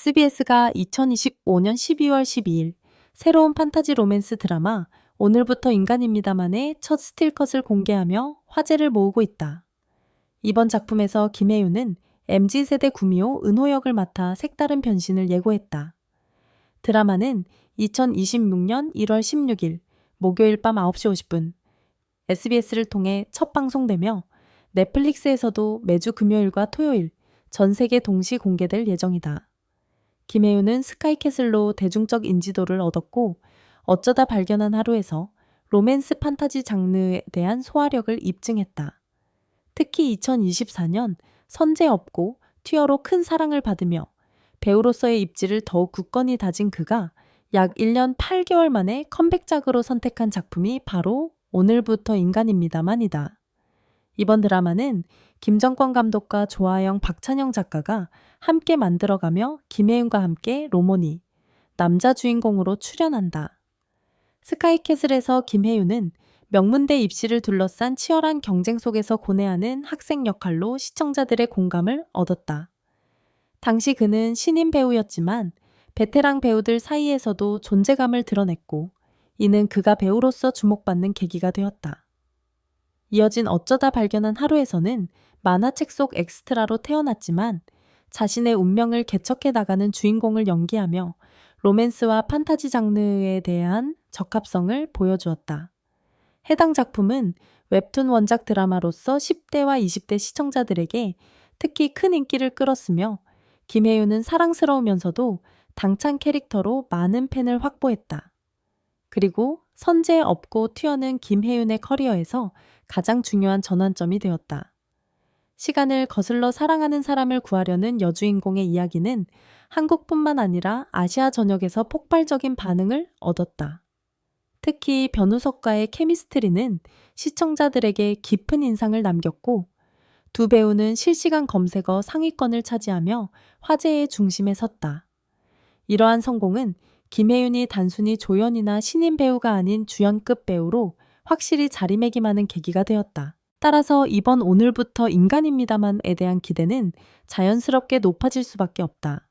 SBS가 2025년 12월 12일 새로운 판타지 로맨스 드라마 오늘부터 인간입니다만의 첫 스틸컷을 공개하며 화제를 모으고 있다. 이번 작품에서 김혜윤은 MZ세대 구미호 은호 역을 맡아 색다른 변신을 예고했다. 드라마는 2026년 1월 16일 목요일 밤 9시 50분 SBS를 통해 첫 방송되며 넷플릭스에서도 매주 금요일과 토요일 전 세계 동시 공개될 예정이다. 김혜윤은 스카이캐슬로 대중적 인지도를 얻었고 어쩌다 발견한 하루에서 로맨스 판타지 장르에 대한 소화력을 입증했다. 특히 2024년 선제 없고 튀어로 큰 사랑을 받으며 배우로서의 입지를 더욱 굳건히 다진 그가 약 1년 8개월 만에 컴백작으로 선택한 작품이 바로 오늘부터 인간입니다만이다. 이번 드라마는 김정권 감독과 조아영, 박찬영 작가가 함께 만들어가며 김혜윤과 함께 로모니, 남자 주인공으로 출연한다. 스카이캐슬에서 김혜윤은 명문대 입시를 둘러싼 치열한 경쟁 속에서 고뇌하는 학생 역할로 시청자들의 공감을 얻었다. 당시 그는 신인 배우였지만 베테랑 배우들 사이에서도 존재감을 드러냈고 이는 그가 배우로서 주목받는 계기가 되었다. 이어진 어쩌다 발견한 하루에서는 만화책 속 엑스트라로 태어났지만 자신의 운명을 개척해 나가는 주인공을 연기하며 로맨스와 판타지 장르에 대한 적합성을 보여주었다. 해당 작품은 웹툰 원작 드라마로서 10대와 20대 시청자들에게 특히 큰 인기를 끌었으며 김혜윤은 사랑스러우면서도 당찬 캐릭터로 많은 팬을 확보했다. 그리고 선제 없고 튀어는 김혜윤의 커리어에서 가장 중요한 전환점이 되었다. 시간을 거슬러 사랑하는 사람을 구하려는 여주인공의 이야기는 한국뿐만 아니라 아시아 전역에서 폭발적인 반응을 얻었다. 특히 변우석과의 케미스트리는 시청자들에게 깊은 인상을 남겼고 두 배우는 실시간 검색어 상위권을 차지하며 화제의 중심에 섰다. 이러한 성공은 김혜윤이 단순히 조연이나 신인 배우가 아닌 주연급 배우로 확실히 자리매김하는 계기가 되었다. 따라서 이번 오늘부터 인간입니다만에 대한 기대는 자연스럽게 높아질 수밖에 없다.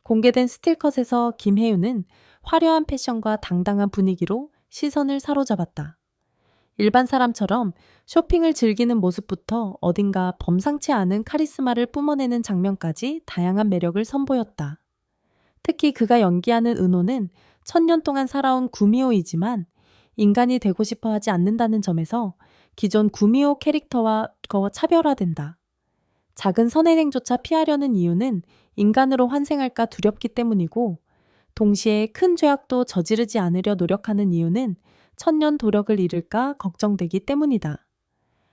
공개된 스틸컷에서 김혜윤은 화려한 패션과 당당한 분위기로 시선을 사로잡았다. 일반 사람처럼 쇼핑을 즐기는 모습부터 어딘가 범상치 않은 카리스마를 뿜어내는 장면까지 다양한 매력을 선보였다. 특히 그가 연기하는 은호는 1000년 동안 살아온 구미호이지만 인간이 되고 싶어 하지 않는다는 점에서 기존 구미호 캐릭터와 차별화된다. 작은 선행조차 피하려는 이유는 인간으로 환생할까 두렵기 때문이고 동시에 큰 죄악도 저지르지 않으려 노력하는 이유는 천년 도력을 잃을까 걱정되기 때문이다.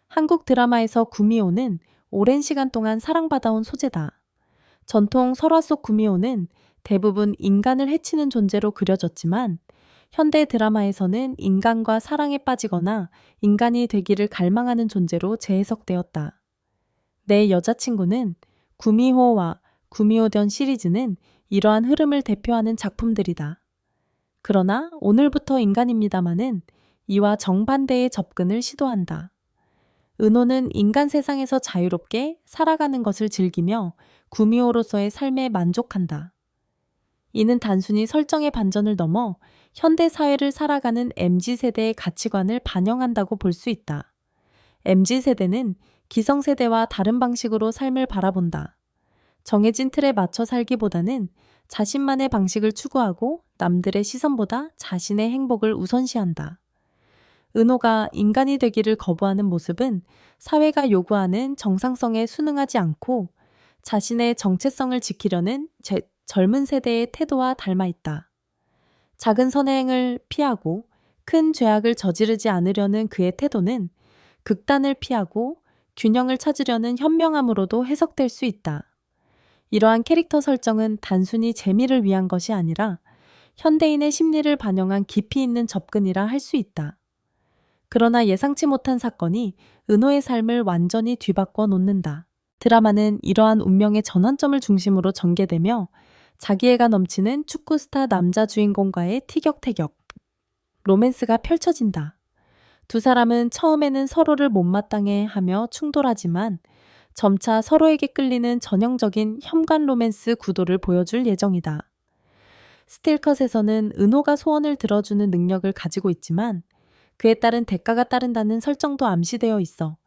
한국 드라마에서 구미호는 오랜 시간 동안 사랑받아온 소재다. 전통 설화 속 구미호는 대부분 인간을 해치는 존재로 그려졌지만 현대 드라마에서는 인간과 사랑에 빠지거나 인간이 되기를 갈망하는 존재로 재해석되었다. 내 여자친구는 구미호와 구미호전 시리즈는 이러한 흐름을 대표하는 작품들이다. 그러나 오늘부터 인간입니다만은 이와 정반대의 접근을 시도한다. 은호는 인간 세상에서 자유롭게 살아가는 것을 즐기며 구미호로서의 삶에 만족한다. 이는 단순히 설정의 반전을 넘어 현대 사회를 살아가는 MZ세대의 가치관을 반영한다고 볼 수 있다. MZ세대는 기성세대와 다른 방식으로 삶을 바라본다. 정해진 틀에 맞춰 살기보다는 자신만의 방식을 추구하고 남들의 시선보다 자신의 행복을 우선시한다. 은호가 인간이 되기를 거부하는 모습은 사회가 요구하는 정상성에 순응하지 않고 자신의 정체성을 지키려는 젊은 세대의 태도와 닮아 있다. 작은 선행을 피하고 큰 죄악을 저지르지 않으려는 그의 태도는 극단을 피하고 균형을 찾으려는 현명함으로도 해석될 수 있다. 이러한 캐릭터 설정은 단순히 재미를 위한 것이 아니라 현대인의 심리를 반영한 깊이 있는 접근이라 할 수 있다. 그러나 예상치 못한 사건이 은호의 삶을 완전히 뒤바꿔 놓는다. 드라마는 이러한 운명의 전환점을 중심으로 전개되며 자기애가 넘치는 축구 스타 남자 주인공과의 티격태격, 로맨스가 펼쳐진다. 두 사람은 처음에는 서로를 못마땅해 하며 충돌하지만 점차 서로에게 끌리는 전형적인 혐관 로맨스 구도를 보여줄 예정이다. 스틸컷에서는 은호가 소원을 들어주는 능력을 가지고 있지만 그에 따른 대가가 따른다는 설정도 암시되어 있어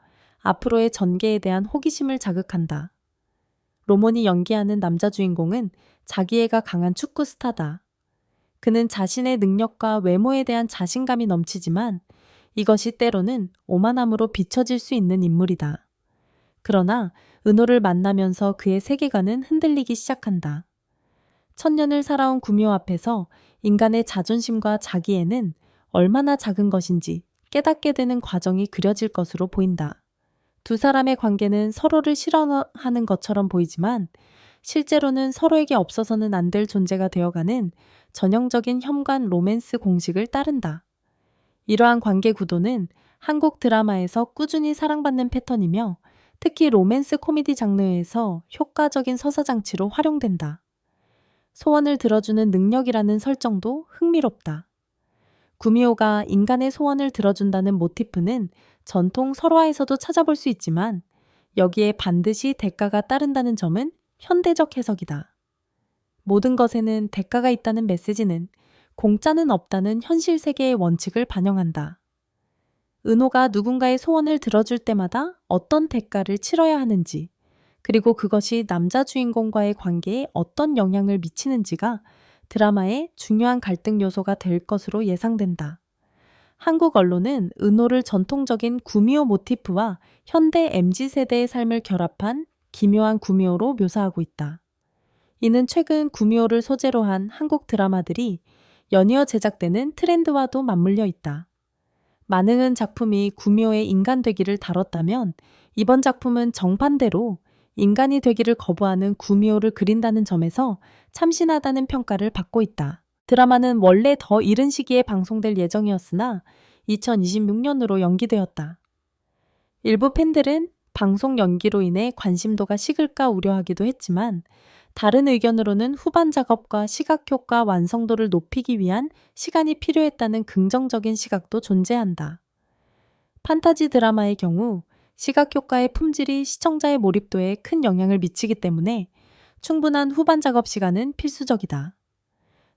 앞으로의 전개에 대한 호기심을 자극한다. 로몬이 연기하는 남자 주인공은 자기애가 강한 축구 스타다. 그는 자신의 능력과 외모에 대한 자신감이 넘치지만 이것이 때로는 오만함으로 비춰질 수 있는 인물이다. 그러나 은호를 만나면서 그의 세계관은 흔들리기 시작한다. 천년을 살아온 구미호 앞에서 인간의 자존심과 자기애는 얼마나 작은 것인지 깨닫게 되는 과정이 그려질 것으로 보인다. 두 사람의 관계는 서로를 싫어하는 것처럼 보이지만 실제로는 서로에게 없어서는 안 될 존재가 되어가는 전형적인 혐관 로맨스 공식을 따른다. 이러한 관계 구도는 한국 드라마에서 꾸준히 사랑받는 패턴이며 특히 로맨스 코미디 장르에서 효과적인 서사장치로 활용된다. 소원을 들어주는 능력이라는 설정도 흥미롭다. 구미호가 인간의 소원을 들어준다는 모티프는 전통 설화에서도 찾아볼 수 있지만 여기에 반드시 대가가 따른다는 점은 현대적 해석이다. 모든 것에는 대가가 있다는 메시지는 공짜는 없다는 현실 세계의 원칙을 반영한다. 은호가 누군가의 소원을 들어줄 때마다 어떤 대가를 치러야 하는지, 그리고 그것이 남자 주인공과의 관계에 어떤 영향을 미치는지가 드라마의 중요한 갈등 요소가 될 것으로 예상된다. 한국 언론은 은호를 전통적인 구미호 모티프와 현대 MZ세대의 삶을 결합한 기묘한 구미호로 묘사하고 있다. 이는 최근 구미호를 소재로 한 한국 드라마들이 연이어 제작되는 트렌드와도 맞물려 있다. 만능은 작품이 구미호의 인간 되기를 다뤘다면 이번 작품은 정반대로 인간이 되기를 거부하는 구미호를 그린다는 점에서 참신하다는 평가를 받고 있다. 드라마는 원래 더 이른 시기에 방송될 예정이었으나 2026년으로 연기되었다. 일부 팬들은 방송 연기로 인해 관심도가 식을까 우려하기도 했지만 다른 의견으로는 후반 작업과 시각효과 완성도를 높이기 위한 시간이 필요했다는 긍정적인 시각도 존재한다. 판타지 드라마의 경우 시각효과의 품질이 시청자의 몰입도에 큰 영향을 미치기 때문에 충분한 후반 작업 시간은 필수적이다.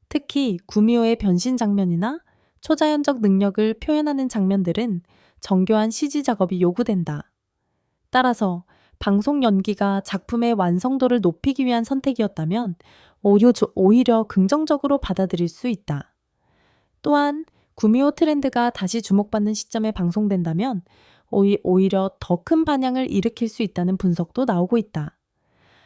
특히 구미호의 변신 장면이나 초자연적 능력을 표현하는 장면들은 정교한 CG 작업이 요구된다. 따라서 방송 연기가 작품의 완성도를 높이기 위한 선택이었다면 오히려 긍정적으로 받아들일 수 있다. 또한 구미호 트렌드가 다시 주목받는 시점에 방송된다면 오히려 더 큰 반향을 일으킬 수 있다는 분석도 나오고 있다.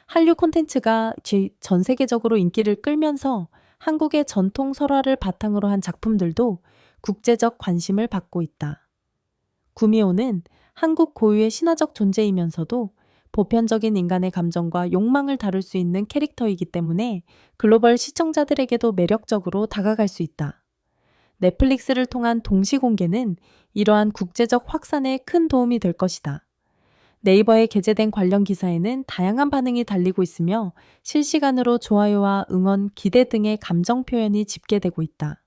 한류 콘텐츠가 전 세계적으로 인기를 끌면서 한국의 전통 설화를 바탕으로 한 작품들도 국제적 관심을 받고 있다. 구미호는 한국 고유의 신화적 존재이면서도 보편적인 인간의 감정과 욕망을 다룰 수 있는 캐릭터이기 때문에 글로벌 시청자들에게도 매력적으로 다가갈 수 있다. 넷플릭스를 통한 동시 공개는 이러한 국제적 확산에 큰 도움이 될 것이다. 네이버에 게재된 관련 기사에는 다양한 반응이 달리고 있으며 실시간으로 좋아요와 응원, 기대 등의 감정 표현이 집계되고 있다.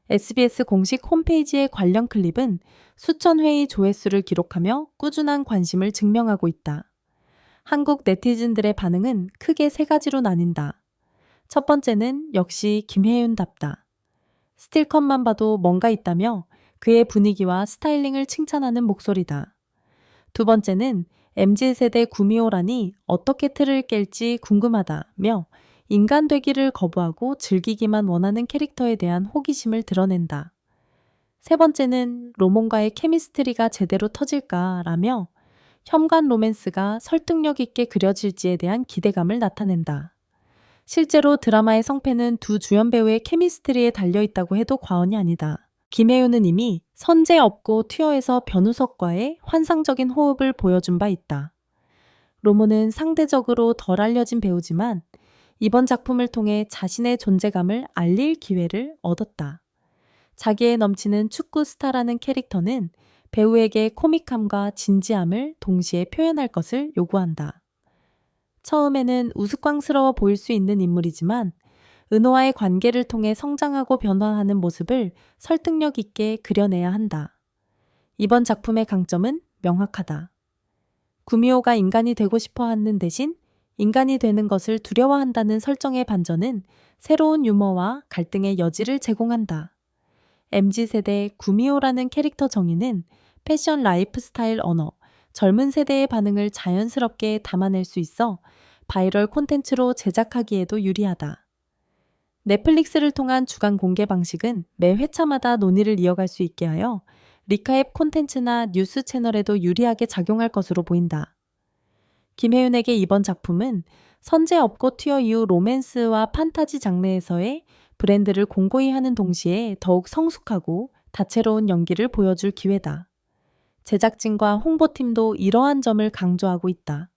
SBS 공식 홈페이지의 관련 클립은 수천 회의 조회수를 기록하며 꾸준한 관심을 증명하고 있다. 한국 네티즌들의 반응은 크게 세 가지로 나뉜다. 첫 번째는 역시 김혜윤답다. 스틸컷만 봐도 뭔가 있다며 그의 분위기와 스타일링을 칭찬하는 목소리다. 두 번째는 MZ세대 구미호라니 어떻게 틀을 깰지 궁금하다며 인간 되기를 거부하고 즐기기만 원하는 캐릭터에 대한 호기심을 드러낸다. 세 번째는 로몬과의 케미스트리가 제대로 터질까라며 혐관 로맨스가 설득력 있게 그려질지에 대한 기대감을 나타낸다. 실제로 드라마의 성패는 두 주연 배우의 케미스트리에 달려있다고 해도 과언이 아니다. 김혜윤은 이미 선제 없고 튜어에서 변우석과의 환상적인 호흡을 보여준 바 있다. 로몬은 상대적으로 덜 알려진 배우지만 이번 작품을 통해 자신의 존재감을 알릴 기회를 얻었다. 자기에 넘치는 축구 스타라는 캐릭터는 배우에게 코믹함과 진지함을 동시에 표현할 것을 요구한다. 처음에는 우스꽝스러워 보일 수 있는 인물이지만 은호와의 관계를 통해 성장하고 변화하는 모습을 설득력 있게 그려내야 한다. 이번 작품의 강점은 명확하다. 구미호가 인간이 되고 싶어 하는 대신 인간이 되는 것을 두려워한다는 설정의 반전은 새로운 유머와 갈등의 여지를 제공한다. MZ세대 구미호라는 캐릭터 정의는 패션 라이프스타일 언어, 젊은 세대의 반응을 자연스럽게 담아낼 수 있어 바이럴 콘텐츠로 제작하기에도 유리하다. 넷플릭스를 통한 주간 공개 방식은 매 회차마다 논의를 이어갈 수 있게 하여 리카앱 콘텐츠나 뉴스 채널에도 유리하게 작용할 것으로 보인다. 김혜윤에게 이번 작품은 선제 업고 튀어 이후 로맨스와 판타지 장르에서의 브랜드를 공고히 하는 동시에 더욱 성숙하고 다채로운 연기를 보여줄 기회다. 제작진과 홍보팀도 이러한 점을 강조하고 있다.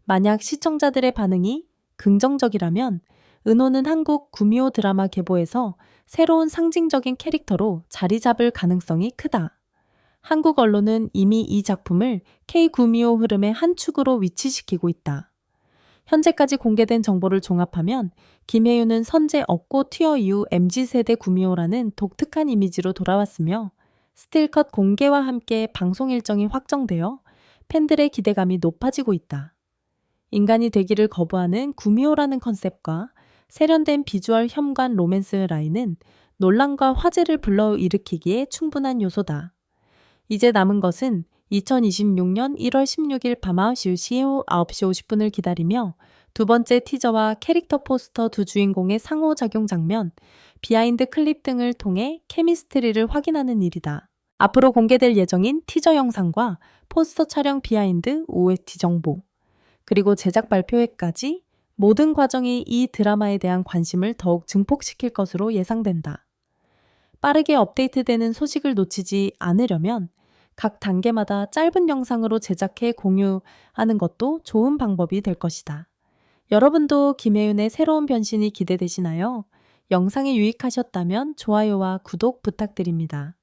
만약 시청자들의 반응이 긍정적이라면 은호는 한국 구미호 드라마 계보에서 새로운 상징적인 캐릭터로 자리 잡을 가능성이 크다. 한국 언론은 이미 이 작품을 K 구미호 흐름의 한 축으로 위치시키고 있다. 현재까지 공개된 정보를 종합하면 김혜윤은 선제 업고 튀어 이후 MZ세대 구미호라는 독특한 이미지로 돌아왔으며 스틸컷 공개와 함께 방송 일정이 확정되어 팬들의 기대감이 높아지고 있다. 인간이 되기를 거부하는 구미호라는 컨셉과 세련된 비주얼 현관 로맨스 라인은 논란과 화제를 불러일으키기에 충분한 요소다. 이제 남은 것은 2026년 1월 16일 밤 9시 후 9시 50분을 기다리며 두 번째 티저와 캐릭터 포스터 두 주인공의 상호작용 장면, 비하인드 클립 등을 통해 케미스트리를 확인하는 일이다. 앞으로 공개될 예정인 티저 영상과 포스터 촬영 비하인드 OST 정보, 그리고 제작 발표회까지 모든 과정이 이 드라마에 대한 관심을 더욱 증폭시킬 것으로 예상된다. 빠르게 업데이트되는 소식을 놓치지 않으려면 각 단계마다 짧은 영상으로 제작해 공유하는 것도 좋은 방법이 될 것이다. 여러분도 김혜윤의 새로운 변신이 기대되시나요? 영상이 유익하셨다면 좋아요와 구독 부탁드립니다.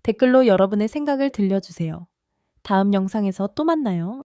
댓글로 여러분의 생각을 들려주세요. 다음 영상에서 또 만나요.